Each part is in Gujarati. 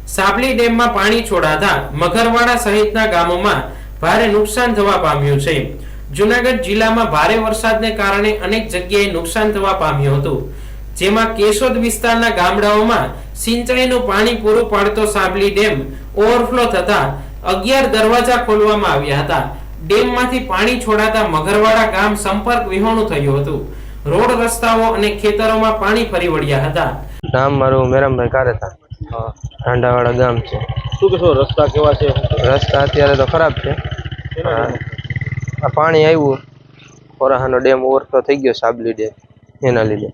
સાબલી ડેમમાં પાણી છોડાતા મગરવાડા સહિતના ગામોમાં ભારે નુકસાન થવા પામ્યું છે। જૂનાગઢ જિલ્લામાં ભારે વરસાદને કારણે અનેક જગ્યાએ નુકસાન થવા પામ્યું હતું, જેમાં કેશોદ વિસ્તારના ગામડાઓમાં સિંચાઈનું પાણી પૂરું પાડતો સાબલી ડેમ ઓવરફ્લો થતા 11 દરવાજા ખોલવામાં આવ્યા હતા। ડેમમાંથી પાણી છોડાતા મગરવાડા ગામ સંપર્ક વિહોણું થયું હતું। રોડ રસ્તાઓ અને ખેતરોમાં પાણી ફરી વળ્યા હતા। નામ મારું મેરામભાઈ કારેતા, ઢાંડાવાડા ગામ છે। શું કહેશો, રસ્તા કેવા છે? રસ્તા અત્યારે તો ખરાબ છે। આ પાણી આવ્યું, ખોરાહાનો ડેમ ઓવરફ્લો થઈ ગયો સાબલી ડેમ, એના લીધે।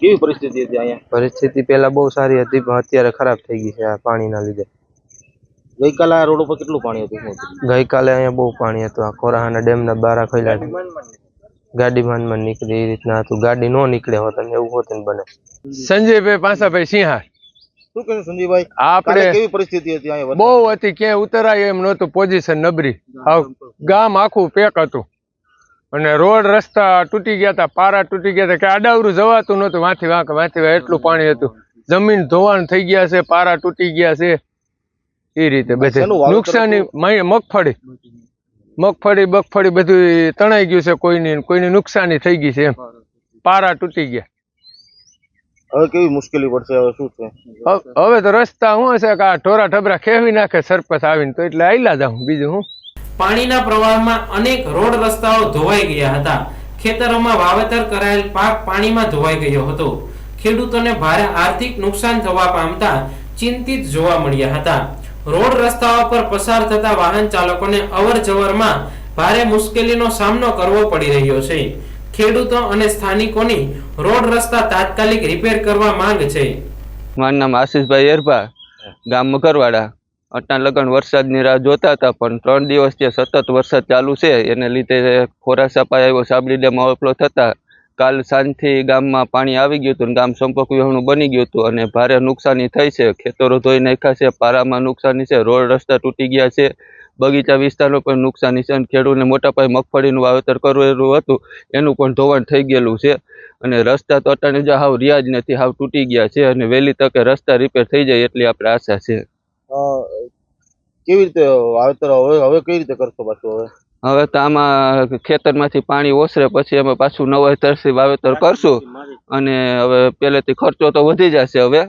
કેવી પરિસ્થિતિ હતી અહીંયા? પરિસ્થિતિ પહેલા બહુ સારી હતી, પણ અત્યારે ખરાબ થઈ ગઈ છે આ પાણીના લીધે। ગઈકાલે આ રોડ ઉપર કેટલું પાણી હતું? ગઈકાલે અહીંયા બહુ પાણી હતું। આ ખોરાહાના ડેમના બારા ખોલ્યા છે, ગાડી માંડ નીકળી, એ રીતના હતું। ગાડી નો નીકળે હોત ને એવું હોત ને બને। સંજયભાઈ પાંસાભાઈ સિંહાર। શું કહે સંજીવભાઈ, આપણે કેવી પરિસ્થિતિ હતી અહીંયા? બહુ હતી, ક્યાંય ઉતરાય એમ નહોતું, પોઝિશન નબળી, ગામ આખું પેક હતું અને રોડ રસ્તા તૂટી ગયા હતા, પારા તૂટી ગયા હતા કે આડાવરું જવાતું નહોતું, વાંથી વાંક એટલું પાણી હતું। જમીન ધોવાણ થઈ ગયા છે, પારા તૂટી ગયા છે, એ રીતે બધે નુકસાની। મગફળી બધું તણાઈ ગયું છે, કોઈની નુકસાની થઈ ગઈ છે, એમ પારા તૂટી ગયા। હવે કેવી મુશ્કેલી પડશે? હવે શું છે? હવે તો રસ્તા શું છે કે આ ઢોરા ઢબરા ખેવી નાખે સરપંચ આવીને, તો એટલે આયલા જાઉં, બીજું હું। પાણીના પ્રવાહમાં અનેક રોડ રસ્તાઓ ધોવાઈ ગયા હતા। ખેતરોમાં વાવેતર કરાયેલ પાક પાણીમાં ધોવાઈ ગયો હતો। ખેડૂતોને ભારે આર્થિક નુકસાન થવા પામતા ચિંતિત જોવા મળ્યા હતા। રોડ રસ્તાઓ પર પસાર થતા વાહન ચાલકોને અવર જવરમાં ભારે મુશ્કેલીનો સામનો કરવો પડી રહ્યો છે। ખેડૂતો અને સ્થાનિકોની રોડ રસ્તા તાત્કાલિક રિપેર કરવા માંગ છે। મારું નામ આશીષભાઈ એરભા, ગામ મગરવાડા। અટના લગન વરસાદની રાહ જોતા હતા, પણ 3 દિવસથી સતત વરસાદ ચાલુ છે, એને લીધે ખોરા સપાઈ આવ્યો, સાબલી ડેમ ઓવરફ્લો થતા કાલ સાંજથી ગામમાં પાણી આવી ગયું હતું, ગામ સંપર્ક વિહોણું બની ગયું હતું અને ભારે નુકસાની થઈ છે। ખેતરો ધોઈ નાખ્યા છે, પારામાં નુકસાની છે, રોડ રસ્તા તૂટી ગયા છે, બગીચા વિસ્તારનો પણ નુકસાની છે અને ખેડૂતને મોટા પાયે મગફળીનું વાવેતર કરેલું હતું એનું પણ ધોવાણ થઈ ગયેલું છે અને રસ્તા તો અટાણે જો હાવ રહ્યા જ નથી, હાવ તૂટી ગયા છે અને વહેલી તકે રસ્તા રિપેર થઈ જાય એટલી આપણે આશા છે। કેવી રીતે વાવેતર હવે કઈ રીતે કરશો પાછું? હવે તો આમાં ખેતરમાંથી પાણી ઓસરે પછી અમે પાછું નવા તરથી વાવેતર કરશું અને હવે પહેલેથી ખર્ચો તો વધી જશે, હવે